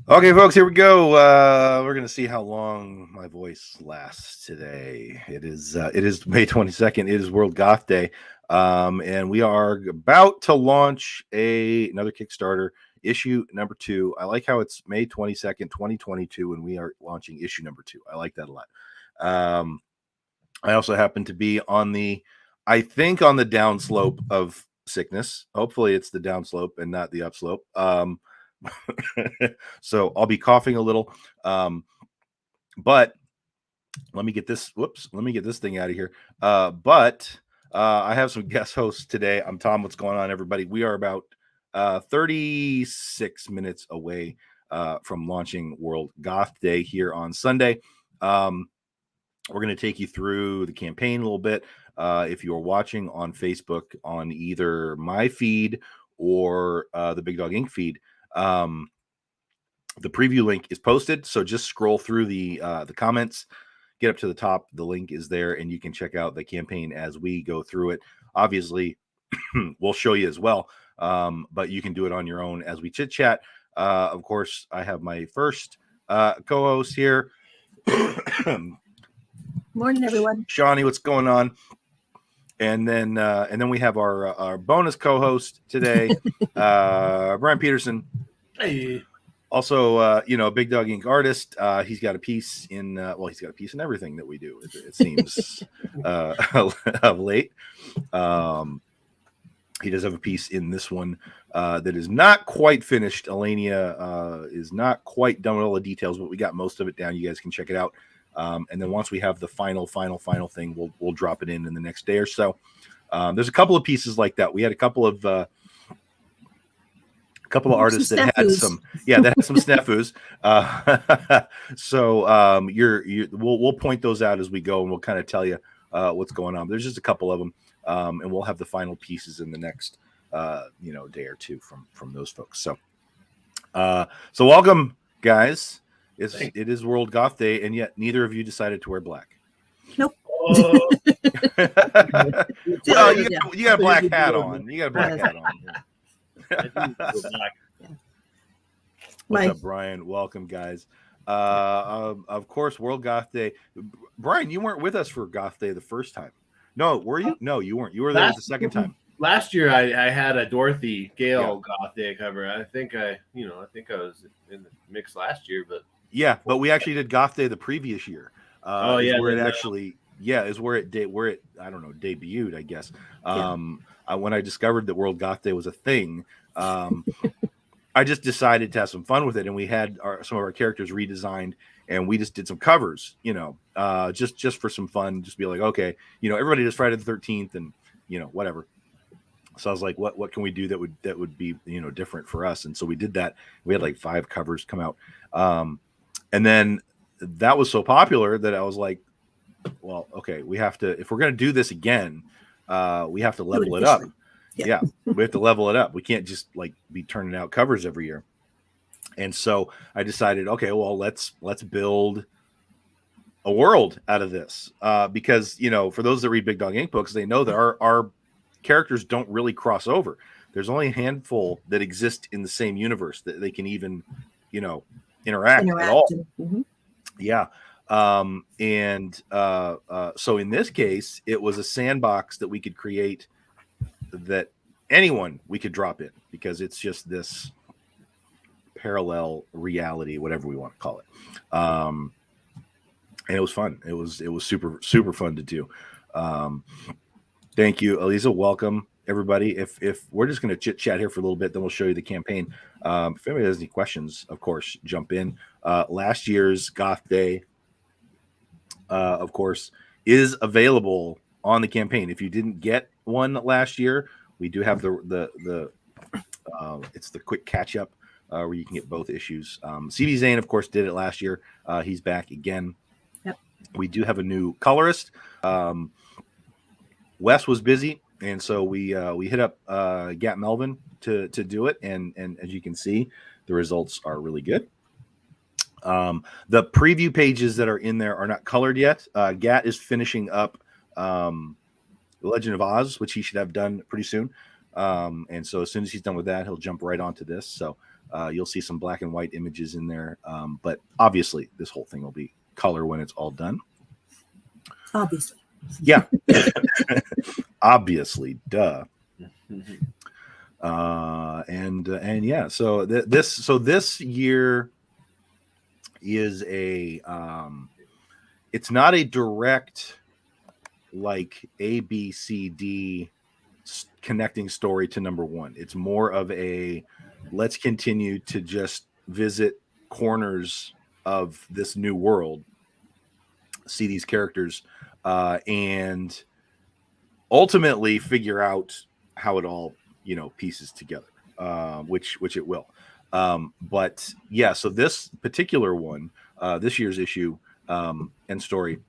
Okay, folks, here we go. We're going to see how long my voice lasts today. It is May 22nd. It is World Goth Day. And we are about to launch another Kickstarter, issue number 2. I like how it's May 22nd, 2022, and we are launching issue number 2. I like that a lot. I also happen to be on the downslope of sickness. Hopefully it's the downslope and not the upslope. So I'll be coughing a little, but let me get this thing out of here. But I have some guest hosts today. I'm Tom. What's going on, everybody? We are about 36 minutes away from launching World Goth Day here on Sunday. We're going to take you through the campaign a little bit. If you're watching on Facebook on either my feed or the Big Dog Inc. feed, the preview link is posted, so just scroll through the comments, get up to the top. The link is there, and you can check out the campaign as we go through it. Obviously, we'll show you as well, but you can do it on your own as we chit chat. Of course, I have my first co-host here. Morning, everyone. Shawnee, what's going on? And then we have our bonus co-host today, Brian Peterson. Hey. Also, Big Dog Inc. artist. He's got a piece in he's got a piece in everything that we do. It seems of late. He does have a piece in this one that is not quite finished. Elenia is not quite done with all the details, but we got most of it down. You guys can check it out. And then once we have the final thing, we'll drop it in the next day or so. There's a couple of pieces like that. We had a couple of artists that had some snafus. So we'll point those out as we go, and we'll kind of tell you what's going on. There's just a couple of them, and we'll have the final pieces in the next day or two from those folks. So welcome, guys. It is World Goth Day, and yet neither of you decided to wear black. Nope. Well, you got a black hat on. You got a black hat on. What's up, Brian? Welcome, guys. Of course, World Goth Day. Brian, you weren't with us for Goth Day the first time. No, were you? No, you weren't. You were there the second time. Last year, I had a Dorothy Gale Goth Day cover. I think I was in the mix last year, but. Yeah, but we actually did Goth Day the previous year. Where it debuted, I guess. When I discovered that World Goth Day was a thing, I just decided to have some fun with it, and we had some of our characters redesigned, and we just did some covers, just for some fun, just be like, okay, everybody does Friday the 13th, and whatever. So I was like, what can we do that would be different for us? And so we did that. We had like 5 covers come out. And then that was so popular that I was like, well, okay, we have to, if we're going to do this again, we have to level it up. Yeah, we have to level it up. We can't just be turning out covers every year. And so I decided, okay, well, let's build a world out of this, because, you know, for those that read Big Dog Ink books, they know that our characters don't really cross over. There's only a handful that exist in the same universe that they can even, you know, interact at all. Mm-hmm. Yeah. So in this case, it was a sandbox that we could create that anyone we could drop in, because it's just this parallel reality, whatever we want to call it. And it was fun. It was super, super fun to do. Thank you, Eliza. Welcome, everybody. If we're just going to chit chat here for a little bit, then we'll show you the campaign. If anybody has any questions, of course, jump in. Last year's Goth Day, of course, is available on the campaign. If you didn't get one last year, we do have the it's the quick catch up where you can get both issues. CV Zane, of course, did it last year. He's back again. Yep. We do have a new colorist. Wes was busy, and so we hit up Gat Melvin to do it, and as you can see, the results are really good. The preview pages that are in there are not colored yet. Gat is finishing up The Legend of Oz, which he should have done pretty soon. And so as soon as he's done with that, he'll jump right onto this. So you'll see some black and white images in there. But obviously, this whole thing will be color when it's all done. Obviously. Yeah. Obviously, duh. And yeah, so this year is a it's not a direct like A, B, C, D connecting story to number one. It's more of a let's continue to just visit corners of this new world, see these characters, and ultimately figure out how it all, you know, pieces together, which it will. But yeah, so this particular one, this year's issue and story,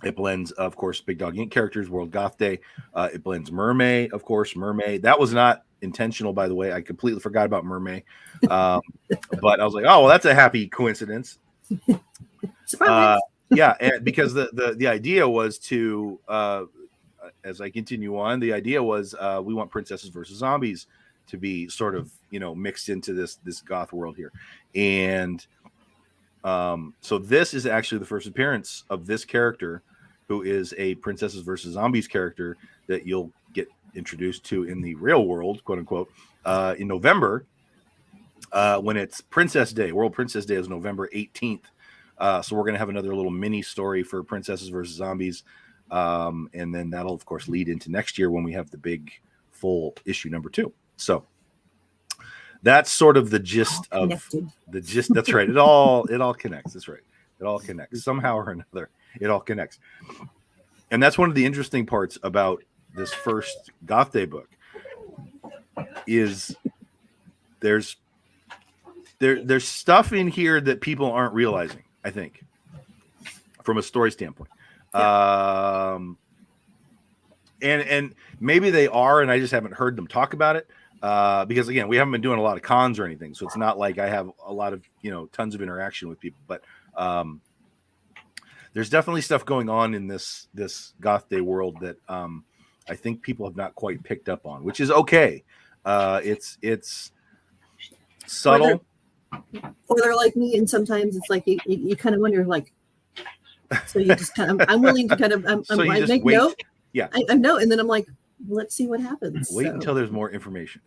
it blends, of course, Big Dog Ink characters, World Goth Day. It blends Mermaid, of course, Mermaid. That was not intentional, by the way. I completely forgot about Mermaid. But I was like, oh, well, that's a happy coincidence. Yeah, and because the idea was to, as I continue on, the idea was we want princesses versus zombies to be sort of, you know, mixed into this goth world here. And so this is actually the first appearance of this character, who is a princesses versus zombies character that you'll get introduced to in the real world, quote unquote, in November, when it's Princess Day. World Princess Day is November 18th. So we're going to have another little mini story for princesses versus zombies. And then that'll, of course, lead into next year when we have the big full issue number 2. So that's sort of the gist of the gist. That's right. It all connects. That's right. It all connects somehow or another. It all connects. And that's one of the interesting parts about this first Goth Day book is there's stuff in here that people aren't realizing, I think, from a story standpoint. And maybe they are, and I just haven't heard them talk about it. Because again, we haven't been doing a lot of cons or anything, so it's not like I have a lot of, you know, tons of interaction with people. But there's definitely stuff going on in this Goth Day world that I think people have not quite picked up on, which is okay. It's subtle. Or they're like me, and sometimes it's like you kind of wonder, like, so you just kind of, I'm willing to kind of, So you I just make wait. note. Yeah. I know, and then I'm like, let's see what happens. Wait until there's more information.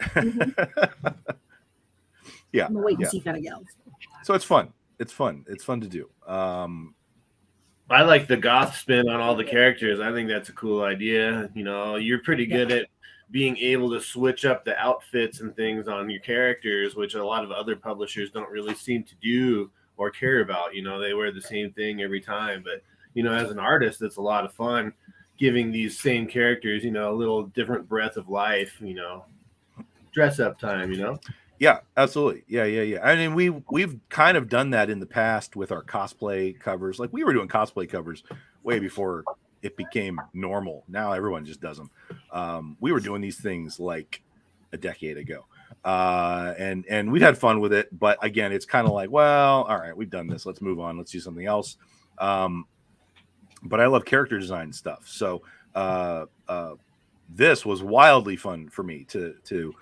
Yeah. I'm gonna wait and see kind of go. So it's fun. It's fun. It's fun to do. I like the goth spin on all the characters. I think that's a cool idea. You know, you're pretty good at being able to switch up the outfits and things on your characters, which a lot of other publishers don't really seem to do or care about. You know, they wear the same thing every time. But, you know, as an artist, it's a lot of fun giving these same characters, you know, a little different breath of life, you know, dress up time, you know? Yeah, absolutely. Yeah. I mean, we've kind of done that in the past with our cosplay covers. Like, we were doing cosplay covers way before it became normal. Now everyone just does them. We were doing these things like a decade ago. And we've had fun with it. But again, it's kind of like, well, all right, we've done this. Let's move on. Let's do something else. but I love character design stuff. So this was wildly fun for me to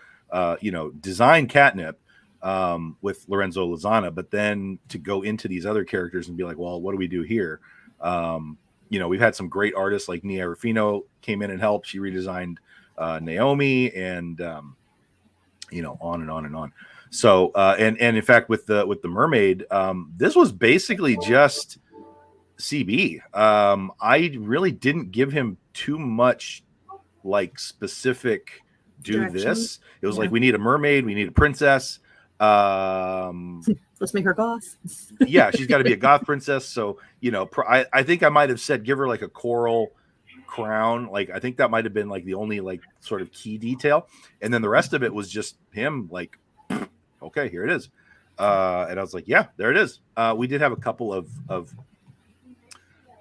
design Catnip with Lorenzo Lozana, but then to go into these other characters and be like, well, what do we do here? We've had some great artists like Nia Rufino came in and helped. She redesigned Naomi, and on and on and on. So and in fact with the mermaid, this was basically just CB. I really didn't give him too much like specific Direction. This. It was like, we need a mermaid, we need a princess. Let's make her goth. Yeah, she's got to be a goth princess. So I think I might have said give her like a coral crown. Like I think that might have been like the only like sort of key detail, and then the rest of it was just him like, okay, here it is. And I was like, yeah, there it is. We did have a couple of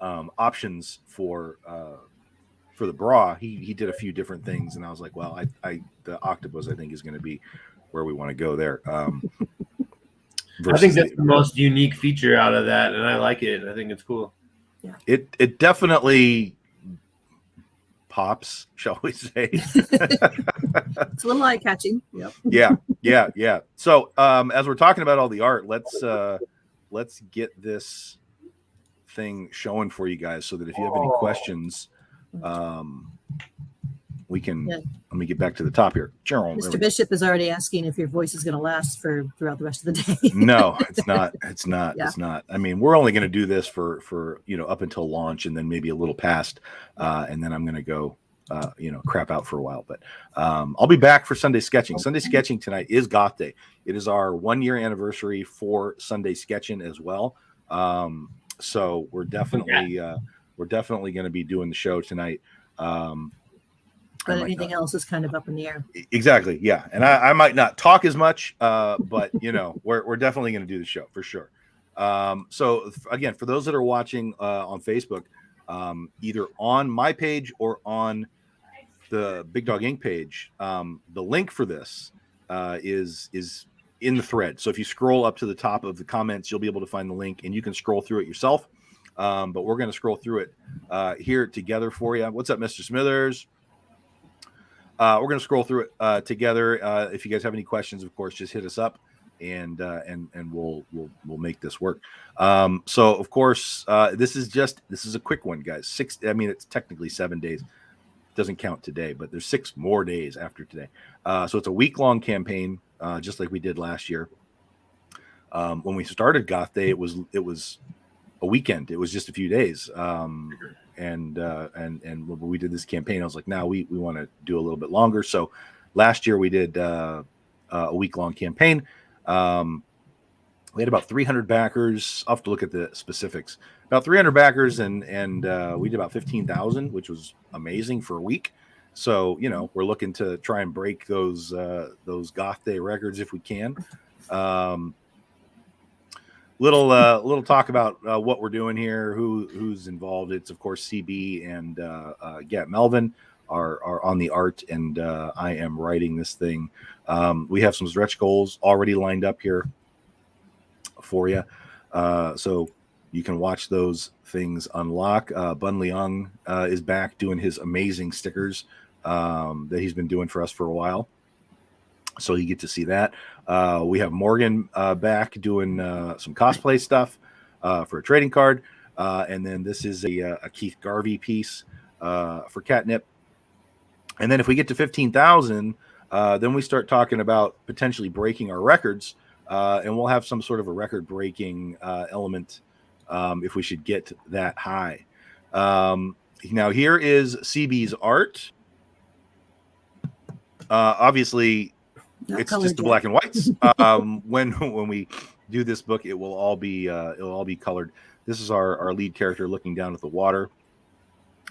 options for the bra. He did a few different things, and I was like, well, the octopus I think is going to be where we want to go there. I think that's the most unique feature out of that, and I like it. I think it's cool. Yeah. It definitely pops, shall we say? It's a little eye catching. Yep. Yeah. So as we're talking about all the art, let's get this thing showing for you guys, so that if you have any questions, we can. Let me get back to the top here. Mr. Bishop is already asking if your voice is going to last throughout the rest of the day. No, it's not. Yeah. It's not. I mean, we're only going to do this for up until launch, and then maybe a little past, and then I'm going to go crap out for a while. But I'll be back for Sunday sketching. Sunday sketching tonight is Goth Day. It is our 1-year anniversary for Sunday sketching as well. So we're definitely going to be doing the show tonight. But anything else is kind of up in the air. Exactly. Yeah. And I might not talk as much, but we're definitely going to do the show for sure. So again, for those that are watching on Facebook, either on my page or on the Big Dog Inc. page, the link for this is in the thread. So if you scroll up to the top of the comments, you'll be able to find the link, and you can scroll through it yourself. But we're going to scroll through it here together for you. What's up, Mr. Smithers? We're going to scroll through it together. If you guys have any questions, of course, just hit us up, and we'll make this work. So of course, this is a quick one, guys. It's technically 7 days. Doesn't count today, but there's 6 more days after today. So it's a week-long campaign, just like we did last year. When we started Goth Day, it was a weekend. It was just a few days. And when we did this campaign, I was like, now we want to do a little bit longer. So last year we did a week-long campaign. We had about 300 backers. I'll have to look at the specifics. About 300 backers, and we did about 15,000, which was amazing for a week. So we're looking to try and break those Goth Day records if we can. Little talk about what we're doing here, who's involved. It's of course CB and Melvin are on the art, and I am writing this thing. We have some stretch goals already lined up here for you, so you can watch those things unlock. Bun Leung is back doing his amazing stickers that he's been doing for us for a while. So you get to see that. We have Morgan back doing some cosplay stuff for a trading card. And then this is a Keith Garvey piece for Catnip. And then if we get to 15,000, then we start talking about potentially breaking our records. And we'll have some sort of a record-breaking element if we should get that high. Now, here is CB's art. Obviously, it's just the black and whites. When we do this book, it will all be colored. This is our lead character looking down at the water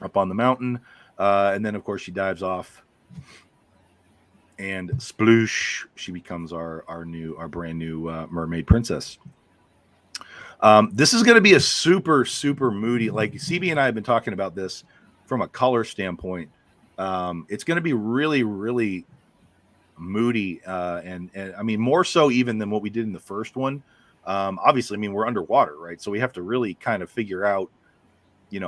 up on the mountain, and then of course she dives off, and sploosh, she becomes our brand new mermaid princess. This is going to be a super moody. Like CB and I have been talking about this from a color standpoint. It's going to be really moody, and I mean more so even than what we did in the first one. Obviously, I mean we're underwater, right? So we have to really kind of figure out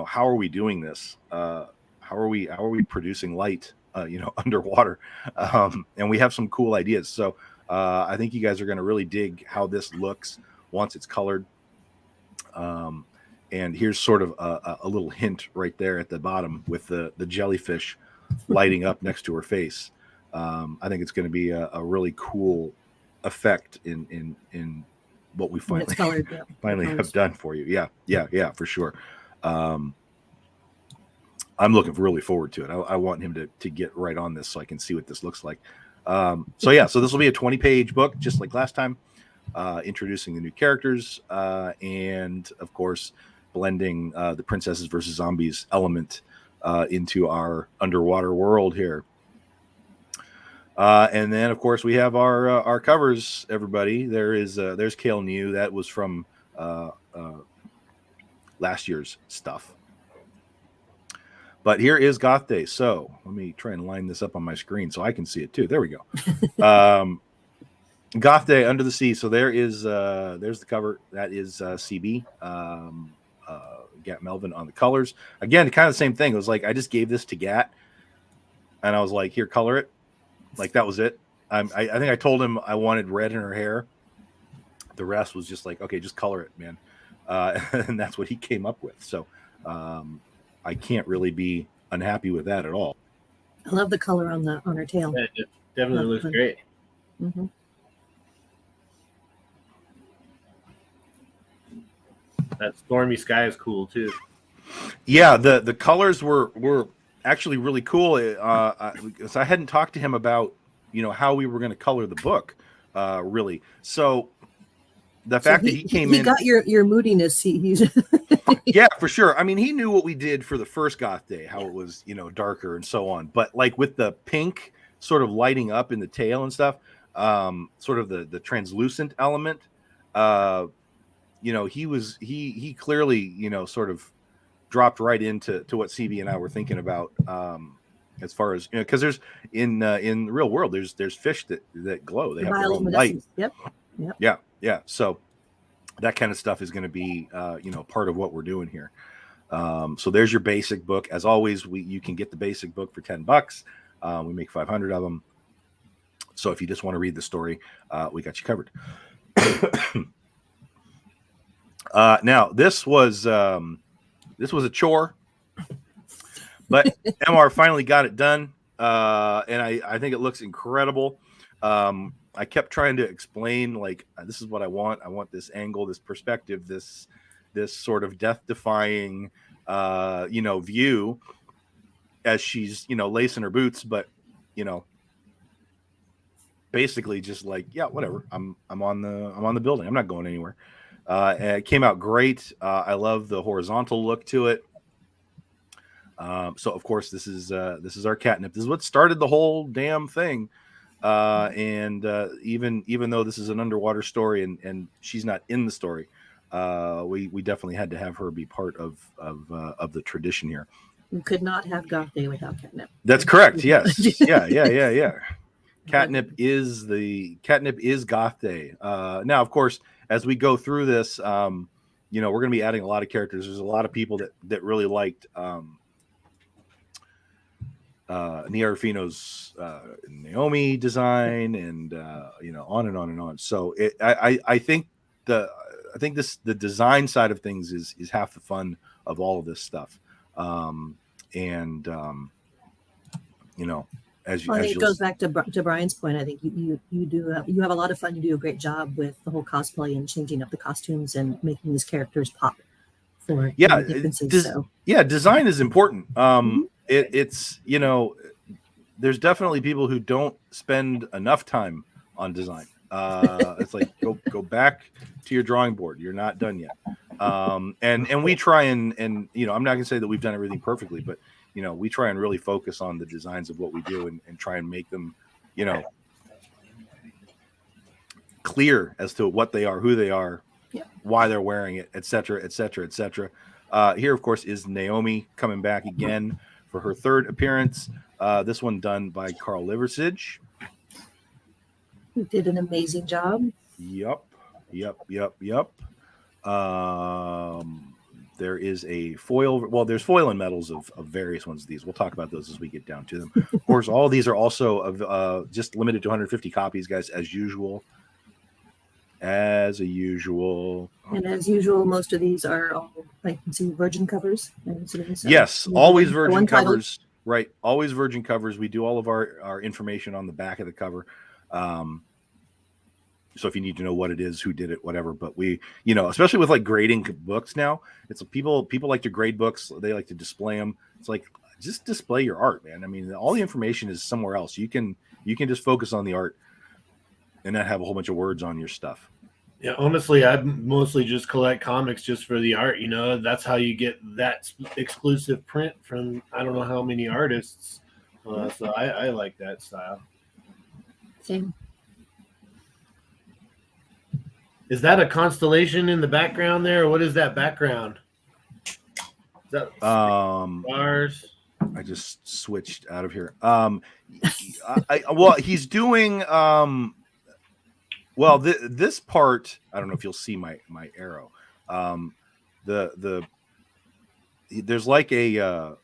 how are we doing this? How are we producing light, underwater? And we have some cool ideas. So I think you guys are going to really dig how this looks once it's colored. And here's sort of a little hint right there at the bottom with the jellyfish lighting up next to her face. I think it's going to be a really cool effect in what we finally colored, finally have done for you. Yeah, for sure. I'm looking really forward to it. I want him to get right on this so I can see what this looks like. So this will be a 20-page book, just like last time, introducing the new characters, and of course, blending the princesses versus zombies element into our underwater world here. And then, of course, we have our covers. Everybody, there's Kale New. That was from last year's stuff. But here is Goth Day. So let me try and line this up on my screen so I can see it too. There we go. Goth Day, Under the Sea. So there's the cover. That is CB. Gat Melvin on the colors. Again, kind of the same thing. It was like I just gave this to Gat, and I was like, "Here, color it." Like that was it. I think I told him I wanted red in her hair. The rest was just like, okay, just color it, man. And that's what he came up with. So I can't really be unhappy with that at all. I love the color on her tail. Yeah, it definitely looks great. Mm-hmm. That stormy sky is cool too. Yeah, the colors were actually really cool. So I hadn't talked to him about how we were going to color the book, really. So the fact that he came in, he got your moodiness. He's yeah, for sure. I mean, he knew what we did for the first Goth Day, how it was darker and so on. But like with the pink sort of lighting up in the tail and stuff, sort of the translucent element. He clearly, sort of dropped right into what CB and I were thinking about, as far as because there's in the real world there's fish that glow. They have their own light. Yep. Yeah. So that kind of stuff is going to be part of what we're doing here. So there's your basic book. As always, you can get the basic book for $10. We make 500 of them. So if you just want to read the story, we got you covered. Now this was a chore, but MR finally got it done, and I think it looks incredible. I kept trying to explain, like, this is what I want. I want this angle, this perspective, this sort of death-defying, view as she's, lacing her boots, but, basically just like, yeah, whatever. I'm on the building. I'm not going anywhere. It came out great. I love the horizontal look to it. So of course this is our catnip. This is what started the whole damn thing. And even though this is an underwater story and she's not in the story, we definitely had to have her be part of the tradition here. You could not have Goth Day without catnip. That's correct. Yes. Yeah. Catnip is Goth Day. Now, of course, as we go through this, we're going to be adding a lot of characters. There's a lot of people that really liked Nia Rufino's Naomi design, and on and on and on. So I think the design side of things is half the fun of all of this stuff. It goes back to Brian's point. I think you have a lot of fun. You do a great job with the whole cosplay and changing up the costumes and making these characters pop for differences. Design is important. It's there's definitely people who don't spend enough time on design. It's like go back to your drawing board. You're not done yet. And we try and I'm not gonna say that we've done everything perfectly, but we try and really focus on the designs of what we do and try and make them, clear as to what they are, who they are, why they're wearing it, et cetera, et cetera, et cetera. Here, of course, is Naomi coming back again for her third appearance. This one done by Carl Liversidge. Who did an amazing job. Yep. There is a foil. Well, there's foil and metals of various ones of these. We'll talk about those as we get down to them. Of course, all these are also of just limited to 150 copies, guys, as usual. As usual. And as usual, most of these are all, like you can see, virgin covers. Yes, always virgin covers. Right, always virgin covers. We do all of our information on the back of the cover. So if you need to know what it is, who did it, whatever. But we, especially with like grading books now, it's people like to grade books. They like to display them. It's like, just display your art, man. I mean, all the information is somewhere else. You can just focus on the art and not have a whole bunch of words on your stuff. Yeah, honestly, I mostly just collect comics just for the art. That's how you get that exclusive print from I don't know how many artists. So I like that style. Same. Is that a constellation in the background there? Or what is that background? Is that stars? I just switched out of here. Well, he's doing this part, I don't know if you'll see my arrow. There's like a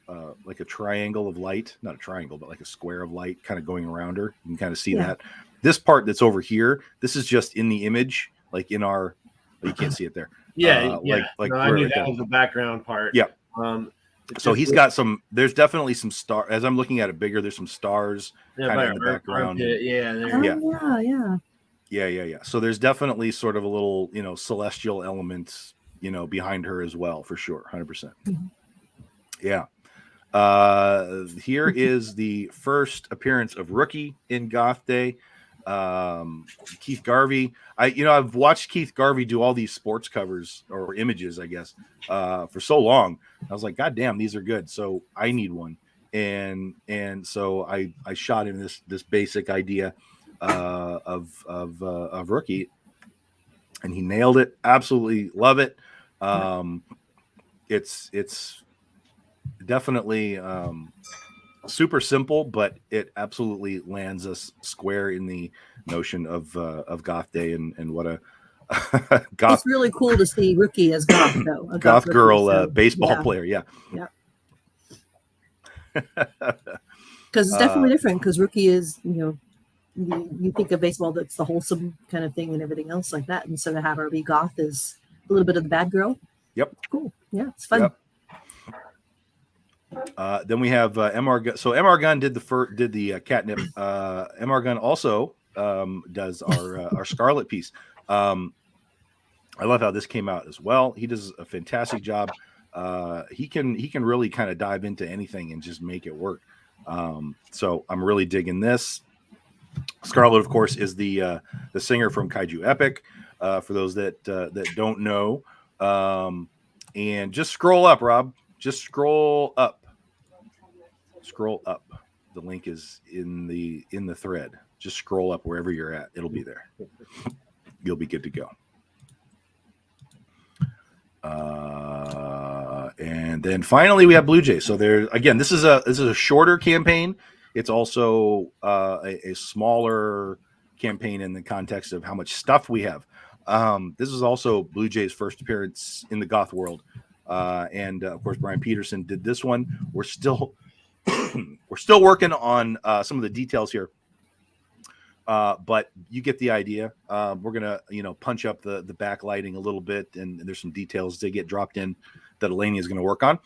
triangle of light, not a triangle, but like a square of light kind of going around her. You can kind of see that. This part that's over here, this is just in the image. Like in our, you can't see it there. Yeah, Like no, I knew that was the background part. Yeah. So he's got some. There's definitely some star. As I'm looking at it bigger, there's some stars kind of in the background. Yeah. So there's definitely sort of a little, celestial elements, behind her as well, for sure, 100%. Yeah. Here is the first appearance of Rookie in Goth Day. Keith Garvey. I've watched Keith Garvey do all these sports covers or images, I guess, for so long. I was like, God damn, these are good. So I need one. And so I shot in this basic idea of Rookie, and he nailed it. Absolutely love it. It's definitely super simple, but it absolutely lands us square in the notion of Goth Day and what a Goth. It's really cool to see Rookie as Goth, though. A Goth girl so, baseball player, yeah. Because it's definitely different. Because Rookie is, you think of baseball that's the wholesome kind of thing and everything else like that, and so to have her be Goth is a little bit of the bad girl. Yep. Cool. Yeah, it's fun. Yep. Then we have MR Gunn. So MR Gunn did the catnip. MR Gunn also does our Scarlet piece. I love how this came out as well. He does a fantastic job. He can really kind of dive into anything and just make it work. So I'm really digging this. Scarlet, of course, is the singer from Kaiju Epic. For those that don't know, and just scroll up, Rob. Just scroll up. Scroll up. The link is in the thread. Just scroll up wherever you're at. It'll be there. You'll be good to go. And then finally we have Blue Jay. So there again, this is a shorter campaign. It's also a smaller campaign in the context of how much stuff we have. This is also Blue Jay's first appearance in the Goth world. And of course, Brian Peterson did this one. We're still working on some of the details here, but you get the idea. We're gonna punch up the backlighting a little bit, and there's some details to get dropped in that Eleni is going to work on.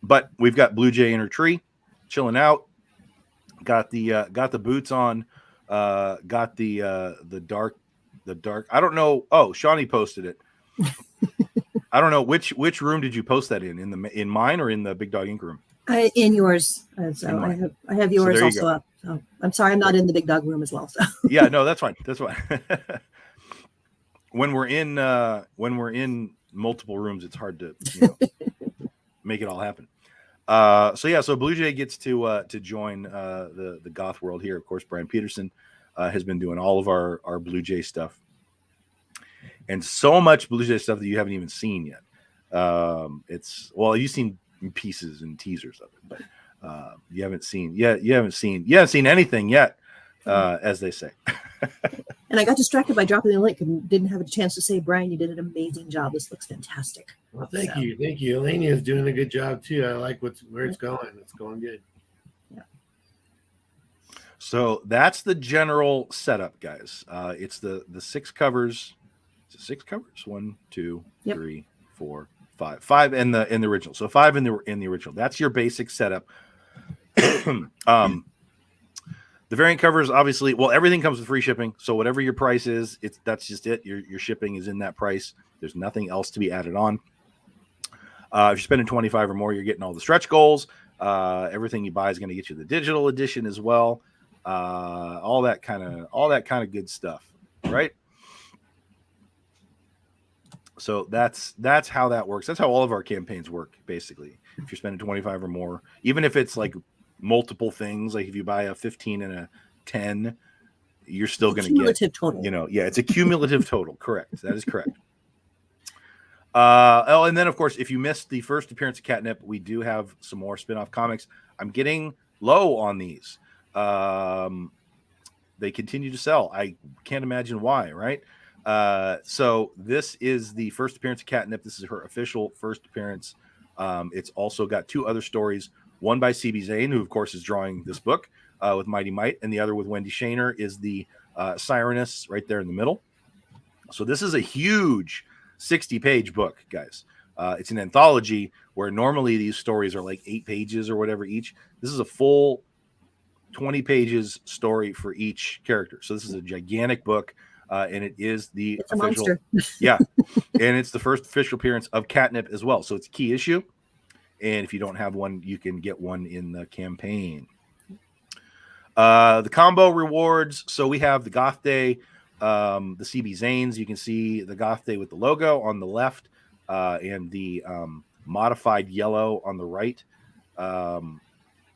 But we've got Blue Jay in her tree, chilling out. Got the boots on. Got the dark. I don't know. Oh, Shawnee posted it. I don't know which room did you post that in mine or in the Big Dog Ink room? In yours. So I have yours so also up. So I'm sorry I'm not in the Big Dog room as well. So yeah, no, that's fine. That's fine. When we're in multiple rooms, it's hard to make it all happen. So Blue Jay gets to join the Goth world here. Of course, Brian Peterson has been doing all of our Blue Jay stuff. And so much Blue Jay stuff that you haven't even seen yet. You've seen pieces and teasers of it, but you haven't seen anything yet, as they say. And I got distracted by dropping the link and didn't have a chance to say, Brian, you did an amazing job. This looks fantastic. Well, thank you. Elenia is doing a good job too. I like where it's going. It's going good. Yeah. So that's the general setup, guys. It's the 6 covers. Is it 6 covers? 1, 2, 3, 4, 5. 5 in the original. So 5 in the original. That's your basic setup. The variant covers, obviously, well, everything comes with free shipping. So whatever your price is, that's just it. Your shipping is in that price. There's nothing else to be added on. If you're spending 25 or more, you're getting all the stretch goals. Everything you buy is going to get you the digital edition as well. All that kind of good stuff, right? So that's how that works. That's how all of our campaigns work, basically. If you're spending 25 or more, even if it's like multiple things, like if you buy a 15 and a 10, you're still going to get cumulative total. It's a cumulative total. Correct. That is correct. And then of course, if you missed the first appearance of Catnip, we do have some more spin-off comics. I'm getting low on these. They continue to sell. I can't imagine why, right? So this is the first appearance of Catnip. This is her official first appearance. It's also got 2 other stories. One by C.B. Zane, who, of course, is drawing this book with Mighty Might, and the other with Wendy Shaner is the Sireness right there in the middle. So this is a huge 60-page book, guys. It's an anthology where normally these stories are like 8 pages or whatever each. This is a full 20 pages story for each character. So this is a gigantic book, and it is the official. Yeah, and it's the first official appearance of Catnip as well. So it's a key issue. And if you don't have one, you can get one in the campaign. The combo rewards. So we have the Goth Day, the CB Zanes. You can see the Goth Day with the logo on the left and the modified yellow on the right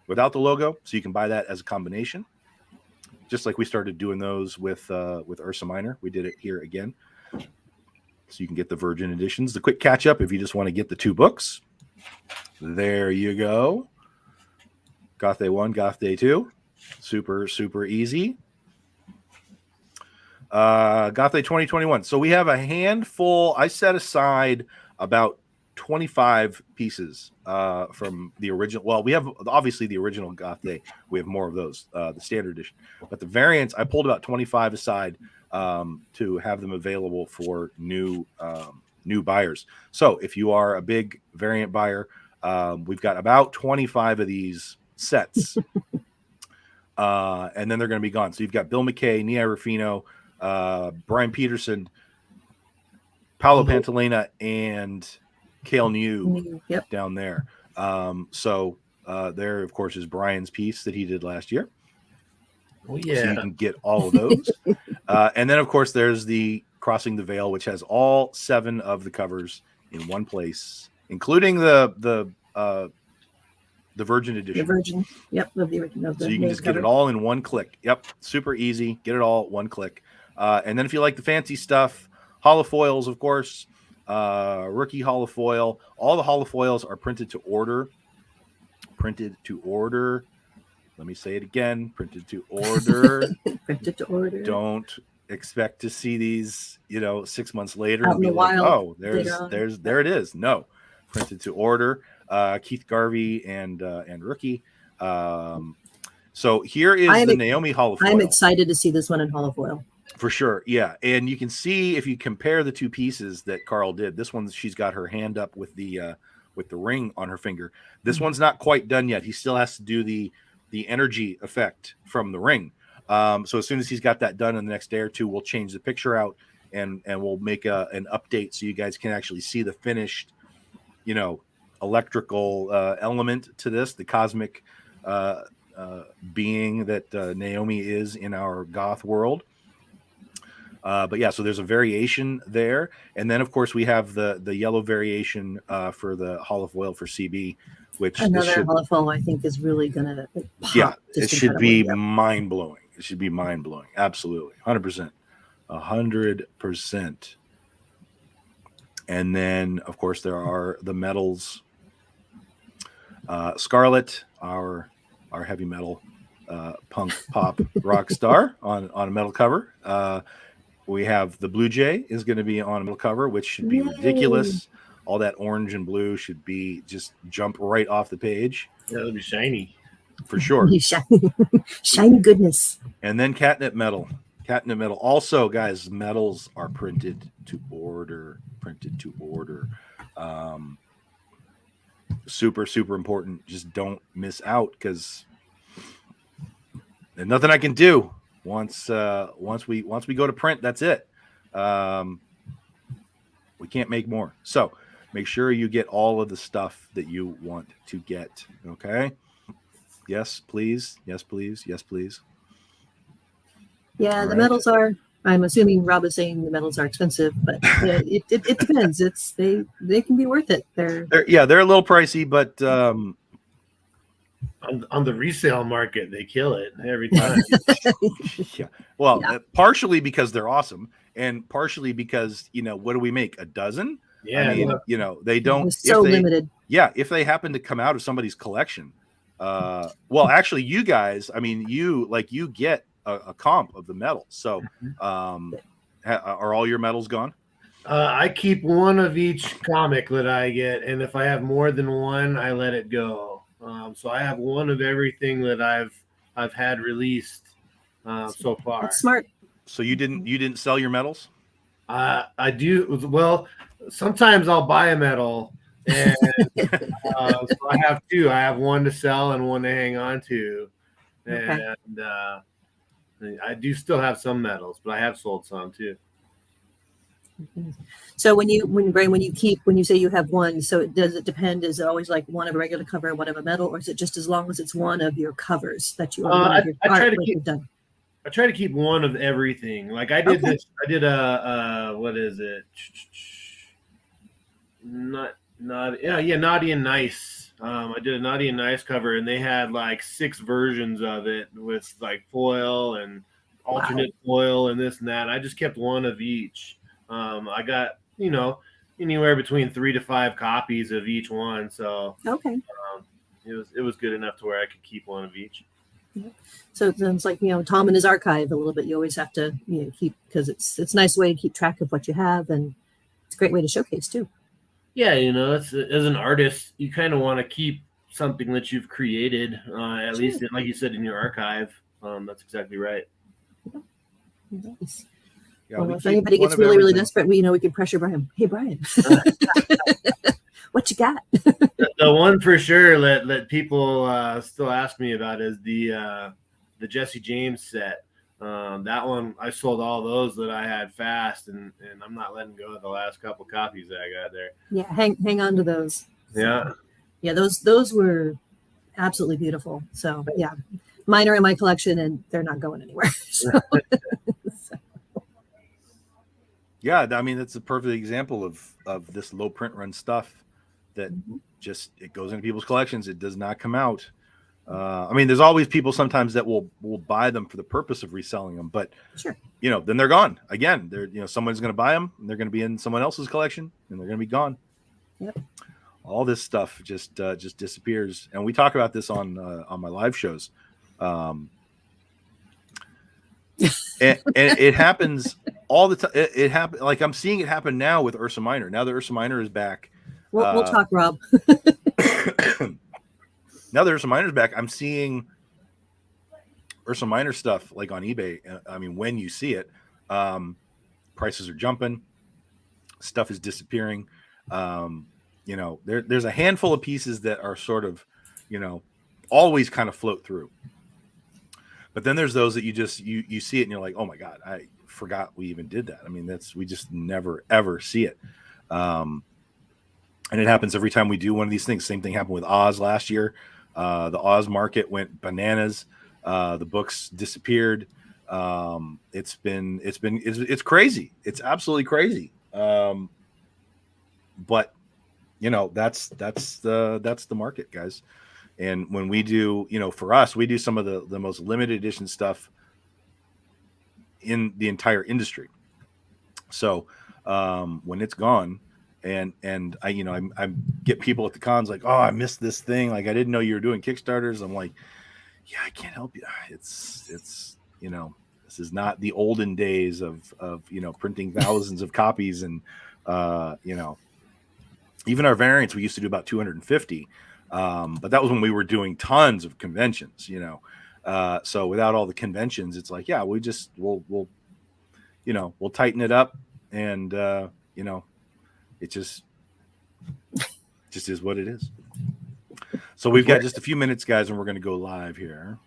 without the logo. So you can buy that as a combination. Just like we started doing those with Ursa Minor. We did it here again. So you can get the Virgin editions. The quick catch up if you just want to get the 2 books. There you go. Goth Day 1, Goth Day 2. Super, super easy. Goth Day 2021. So we have a handful. I set aside about 25 pieces from the original. Well, we have obviously the original Goth Day. We have more of those, the standard edition. But the variants, I pulled about 25 aside to have them available for new buyers. So if you are a big variant buyer, we've got about 25 of these sets. And then they're going to be gone. So you've got Bill McKay, Nia Rufino, Brian Peterson, Paolo Pantalena, and Cale New down there. So there, of course, is Brian's piece that he did last year. Oh, yeah. So you can get all of those. And then, of course, there's the Crossing the Veil, which has all 7 of the covers in one place, including the Virgin edition. The Virgin, yep. Of the original. So you can just get it all in one click. Yep, super easy. Get it all one click. And then if you like the fancy stuff, holofoils, of course, rookie holofoil. All the holofoils are printed to order. Printed to order. Let me say it again. Printed to order. Printed to order. Don't expect to see these, 6 months later. Out in the wild. Oh, there it is. No, printed to order. Keith Garvey and Rookie. So here is the Naomi holofoil. I'm excited to see this one in holofoil. For sure, yeah. And you can see if you compare the 2 pieces that Carl did. This one, she's got her hand up with the ring on her finger. This one's not quite done yet. He still has to do the energy effect from the ring. So as soon as he's got that done in the next day or 2, we'll change the picture out and we'll make an update so you guys can actually see the finished, electrical element to this, the cosmic being that Naomi is in our goth world. But yeah, so there's a variation there. And then, of course, we have the yellow variation for the holofoil for CB, which another holofoil I think is really going to pop. Yeah, it should be mind-blowing. It should be mind-blowing. Absolutely. 100%. 100%. And then, of course, there are the metals. Scarlet, our heavy metal punk pop rock star on a metal cover. We have the Blue Jay is going to be on a metal cover, which should be ridiculous. All that orange and blue should be just jump right off the page. Yeah, it'll be shiny for sure. Shiny goodness. And then catnip metal. Catnip metal. Also, guys, metals are printed to order. Super, super important. Just don't miss out, because there's nothing I can do. Once we go to print, that's it. We can't make more. So make sure you get all of the stuff that you want to get. Okay. Yes, please. Yes, please. Yes, please. Yeah, all the right. metals are. I'm assuming Rob is saying the metals are expensive, but it depends. They can be worth it. They're a little pricey, but on the resale market, they kill it every time. yeah. Well, partially because they're awesome, and partially because, what do we make? A dozen? Yeah. I mean, they don't. It's so limited. Yeah, if they happen to come out of somebody's collection, well, actually, you guys, I mean, you get a comp of the metals. So, are all your metals gone? I keep one of each comic that I get, and if I have more than one, I let it go. So I have one of everything that I've had released so far. That's smart. So you didn't sell your metals? I do. Well, sometimes I'll buy a medal, and so I have two. I have one to sell and one to hang on to, and I do still have some medals, but I have sold some too. So when you say you have one, so does it depend? Is it always like one of a regular cover, one of a metal, or is it just as long as it's one of your covers that you I try to keep done? I try to keep one of everything. Like I did this. I did a what is it? Naughty and Nice. I did a Naughty and Nice cover, and they had like 6 versions of it with like foil and alternate foil and this and that. I just kept one of each. I got anywhere between 3 to 5 copies of each one. So it was good enough to where I could keep one of each. Yeah. So it sounds like Tom in his archive a little bit. You always have to keep, because it's a nice way to keep track of what you have, and it's a great way to showcase too. Yeah, it's as an artist, you kind of want to keep something that you've created, at least like you said, in your archive. That's exactly right. Nice. Yeah, well, if anybody gets really, really desperate, we can pressure Brian. Hey, Brian, what you got? The one for sure that people still ask me about is the Jesse James set. That one, I sold all those that I had fast, and I'm not letting go of the last couple copies that I got there. Yeah, hang on to those. Yeah. Yeah, those were absolutely beautiful. So yeah, mine are in my collection, and they're not going anywhere. So. Yeah, I mean, that's a perfect example of this low print run stuff that just, it goes into people's collections. It does not come out. I mean, there's always people sometimes that will buy them for the purpose of reselling them, but sure, then they're gone again. They're someone's going to buy them, and they're going to be in someone else's collection, and they're going to be gone. Yep. All this stuff just disappears, and we talk about this on my live shows. And it happens all the time. It happens, like I'm seeing it happen now with Ursa Minor. Now that Ursa Minor is back, we'll talk, Rob. Now that Ursa Minor's back, I'm seeing Ursa Minor stuff like on eBay. I mean, when you see it, prices are jumping, stuff is disappearing. There's a handful of pieces that are sort of, always kind of float through. But then there's those that you see it and you're like, oh my God, I forgot we even did that. I mean, we just never, ever see it. And it happens every time we do one of these things. Same thing happened with Oz last year. The Oz market went bananas. The books disappeared. It's crazy. It's absolutely crazy. But that's the market, guys. And when we do, for us, we do some of the most limited edition stuff in the entire industry. So when it's gone, and I get people at the cons like, oh, I missed this thing. Like, I didn't know you were doing Kickstarters. I'm like, yeah, I can't help you. It's this is not the olden days of printing thousands of copies, and even our variants we used to do about 250, but that was when we were doing tons of conventions. So without all the conventions, it's like, yeah, we'll tighten it up, and it just is what it is. So we've got just a few minutes, guys, and we're going to go live here.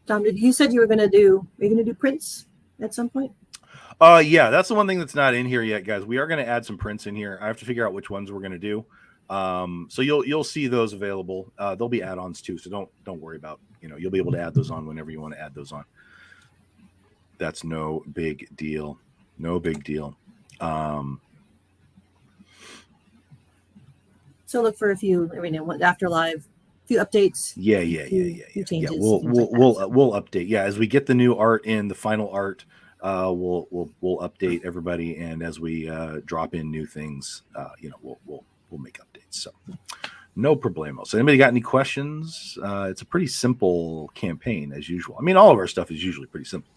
Tom, you said you were going to do prints at some point? Yeah, that's the one thing that's not in here yet, guys. We are going to add some prints in here. I have to figure out which ones we're going to do. So you'll see those available. There'll be add-ons too, so don't worry about, you'll be able to add those on whenever you want to add those on. That's no big deal. No big deal. So look for a few after live, a few updates. Yeah. Changes, We'll update. Yeah, as we get the new art in, the final art, we'll update everybody, and as we drop in new things, we'll make updates. So no problemo. So anybody got any questions? It's a pretty simple campaign as usual. I mean, all of our stuff is usually pretty simple.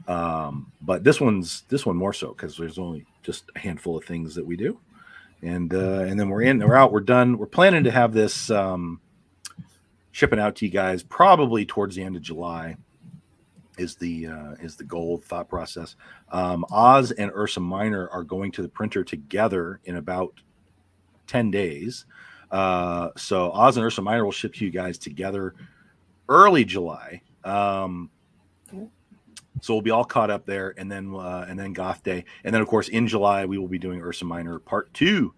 But this one more so, because there's only just a handful of things that we do. And then we're out, we're done. We're planning to have this shipping out to you guys probably towards the end of July is the goal thought process. Oz and Ursa Minor are going to the printer together in about 10 days. So Oz and Ursa Minor will ship to you guys together early July. So we'll be all caught up there, and then Goth Day, and then of course in July we will be doing Ursa Minor Part 2.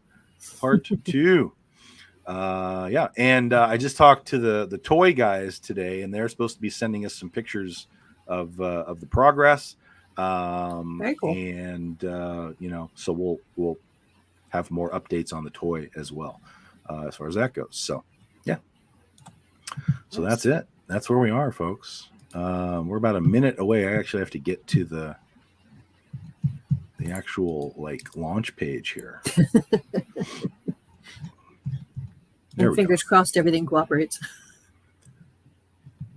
Yeah, and I just talked to the toy guys today, and they're supposed to be sending us some pictures of the progress. Very cool. And so we'll have more updates on the toy as well, as far as that goes. So yeah, so that's it. That's where we are, folks. We're about a minute away. I actually have to get to the actual launch page here. Fingers crossed everything cooperates.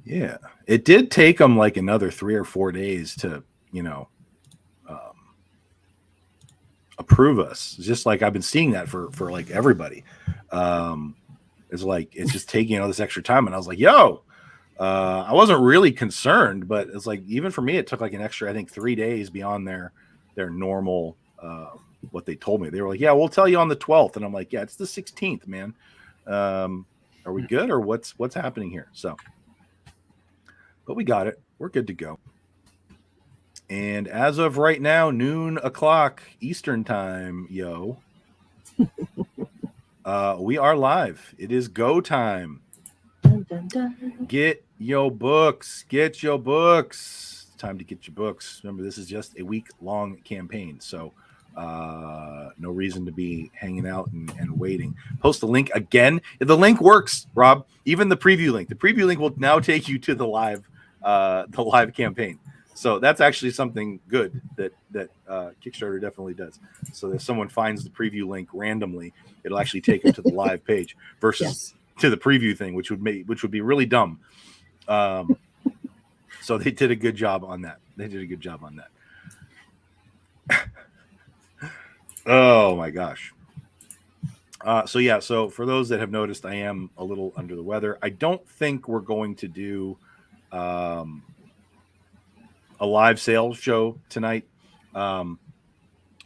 Yeah, it did take them another 3 or 4 days to approve us. Just like I've been seeing that for everybody. It's just taking this extra time, and I was like, yo. I wasn't really concerned, but it's even for me, it took an extra, I think, 3 days beyond their normal, what they told me. They were like, yeah, we'll tell you on the 12th. And I'm like, yeah, it's the 16th, man. Are we good, or what's happening here? So, but we got it. We're good to go. And as of right now, noon o'clock Eastern time, yo, we are live. It is go time. Dun, dun, dun. Get your books. Time to get your books. Remember, this is just a week-long campaign, so no reason to be hanging out and waiting. Post the link again. If the link works, Rob, even the preview link will now take you to the live campaign. So that's actually something good that Kickstarter definitely does. So if someone finds the preview link randomly, it'll actually take them to the live page versus. Yes. To the preview thing, which would be really dumb. So they did a good job on that. Oh my gosh. So for those that have noticed, I am a little under the weather. I don't think we're going to do a live sales show tonight.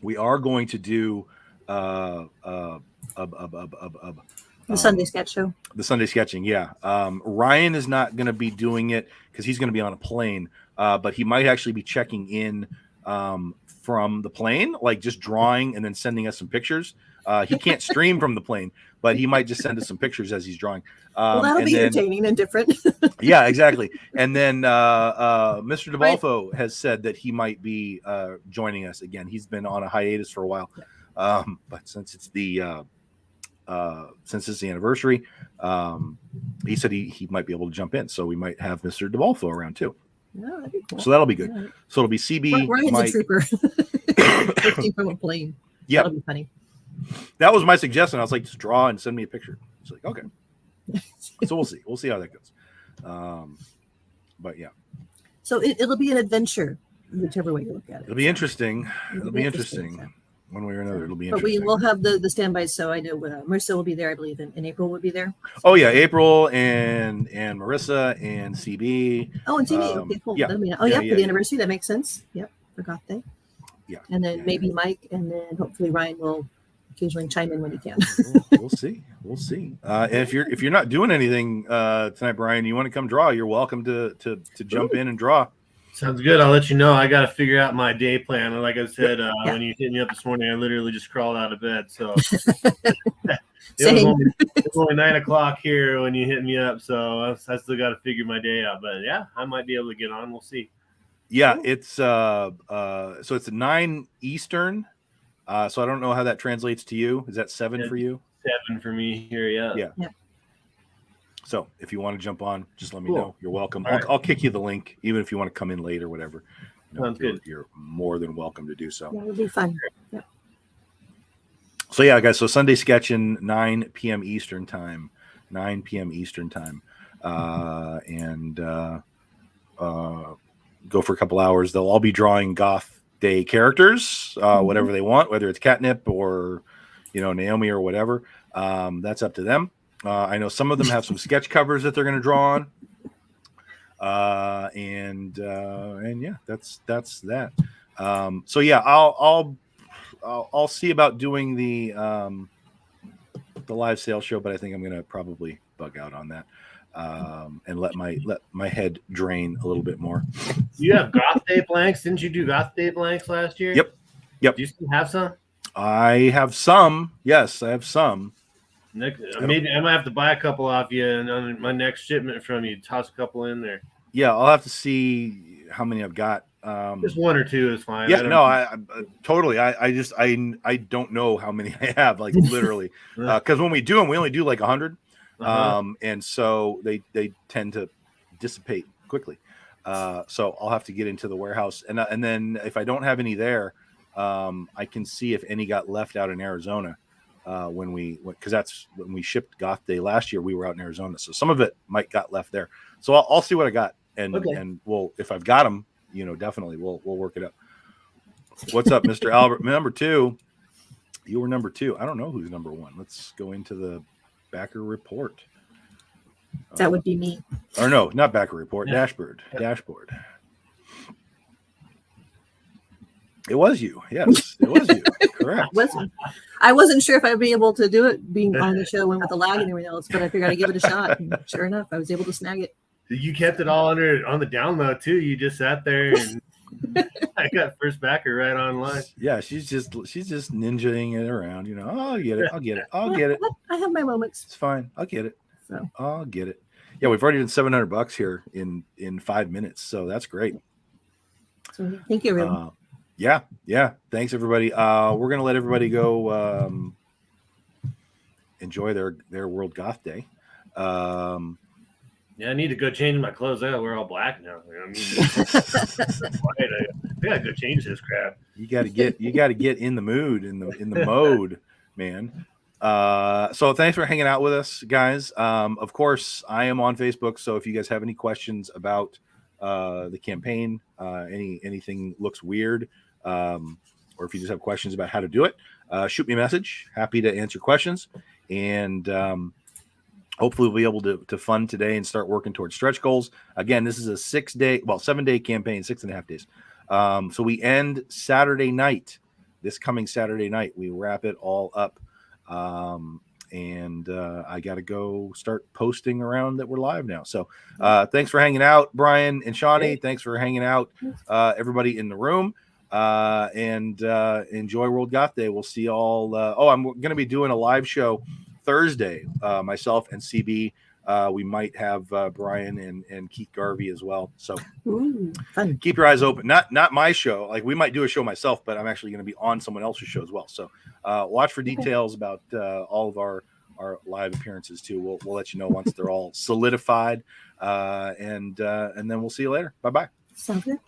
We are going to do the Sunday sketch show. The Sunday sketching, yeah. Ryan is not going to be doing it because he's going to be on a plane, but he might actually be checking in from the plane, just drawing and then sending us some pictures. He can't stream from the plane, but he might just send us some pictures as he's drawing. Well, that'll be entertaining and different. Yeah, exactly. And then Mr. DeBalfo has said that he might be joining us again. He's been on a hiatus for a while, but since it's the anniversary, he said he might be able to jump in, so we might have Mr. DeBalfo around too. Yeah, that'd be cool. So that'll be good. Yeah. So it'll be CB. Ryan's Mike. A trooper. From a plane. Yeah, that'll be funny. That was my suggestion. I was like, just draw and send me a picture. It's like, okay. So we'll see how that goes. But yeah, So it'll be an adventure, whichever way you look at it. it'll be interesting. It'll It'll be be interesting, interesting. One way or another, it'll be But we interesting. will have the standbys. So I know Marissa will be there, I believe, and April will be there. Oh yeah, April and Marissa and CB. Oh, and TV. Okay, cool. Yeah. For the Yeah. anniversary, that makes sense. Yep, forgot that. Yeah. And then maybe Mike, and then hopefully Ryan will occasionally chime in when he can. We'll see. We'll see. And if you're not doing anything tonight, Brian, you want to come draw, you're welcome to jump in and draw. Sounds good. I'll let you know. I got to figure out my day plan. And like I said, when you hit me up this morning, I literally just crawled out of bed. So it was only 9 o'clock here when you hit me up. So I still got to figure my day out. But yeah, I might be able to get on. We'll see. Yeah, it's so it's 9 Eastern. So I don't know how that translates to you. Is that 7 for you? 7 for me here. Yeah. So if you want to jump on, just let me know. You're welcome. I'll kick you the link, even if you want to come in late or whatever. Sounds good. You're more than welcome to do so. Yeah, it'll be fun. Yeah. So yeah, guys. So Sunday sketching 9 p.m. Eastern time. 9 p.m. Eastern time, and go for a couple hours. They'll all be drawing Goth Day characters, whatever they want, whether it's Catnip or Naomi or whatever. That's up to them. I know some of them have some sketch covers that they're going to draw on, and yeah, that's that. So yeah, I'll see about doing the live sale show, but I think I'm going to probably bug out on that and let my head drain a little bit more. You have Goth Day blanks? Didn't you do Goth Day blanks last year? Yep. Do you still have some? I have some. Yes, I have some. Maybe I might have to buy a couple off you, and on my next shipment from you, toss a couple in there. Yeah, I'll have to see how many I've got. Just 1 or 2 is fine. Yeah, I totally. I don't know how many I have, like literally, because when we do them, we only do like 100, and so they tend to dissipate quickly. So I'll have to get into the warehouse, and then if I don't have any there, I can see if any got left out in Arizona. Because that's when we shipped Goth Day last year, we were out in Arizona, so some of it might got left there. So I'll see what I got, and we'll, if I've got them, definitely we'll work it up. What's up, Mr. Albert? Number 2, you were number 2. I don't know who's number 1. Let's go into the backer report. That would be me. Or no, not backer report. Dashboard. It was you. Yes, it was you. Correct. I wasn't sure if I'd be able to do it being on the show and with the lag and everything else, but I figured I'd give it a shot. And sure enough, I was able to snag it. You kept it all on the download too. You just sat there and I got first backer right online. Yeah, she's just ninjaing it around. Oh, I'll get it. I have my moments. It's fine. I'll get it. So I'll get it. Yeah, we've already done $700 here in 5 minutes, so that's great. So thank you, everyone. Yeah. Thanks, everybody. We're gonna let everybody go enjoy their World Goth Day. Yeah, I need to go change my clothes. I gotta wear all black now. I gotta go change this crap. You gotta get in the mood, in the mode, man. So thanks for hanging out with us, guys. Of course, I am on Facebook, so if you guys have any questions about the campaign, anything looks weird, or if you just have questions about how to do it, shoot me a message. Happy to answer questions, and hopefully we'll be able to fund today and start working towards stretch goals. Again, this is a 7-day campaign, 6.5 days. So we end Saturday night, this coming Saturday night. We wrap it all up. And I got to go start posting around that we're live now. So thanks for hanging out, Brian and Shawnee. Thanks for hanging out, everybody in the room. And enjoy World Goth Day. We'll see y'all. I'm going to be doing a live show Thursday, myself and CB. We might have Brian and Keith Garvey as well. So fun. Keep your eyes open. Not my show. Like, we might do a show myself, but I'm actually going to be on someone else's show as well. So watch for details about all of our live appearances too. We'll let you know once they're all solidified. And then we'll see you later. Bye-bye. Sounds good.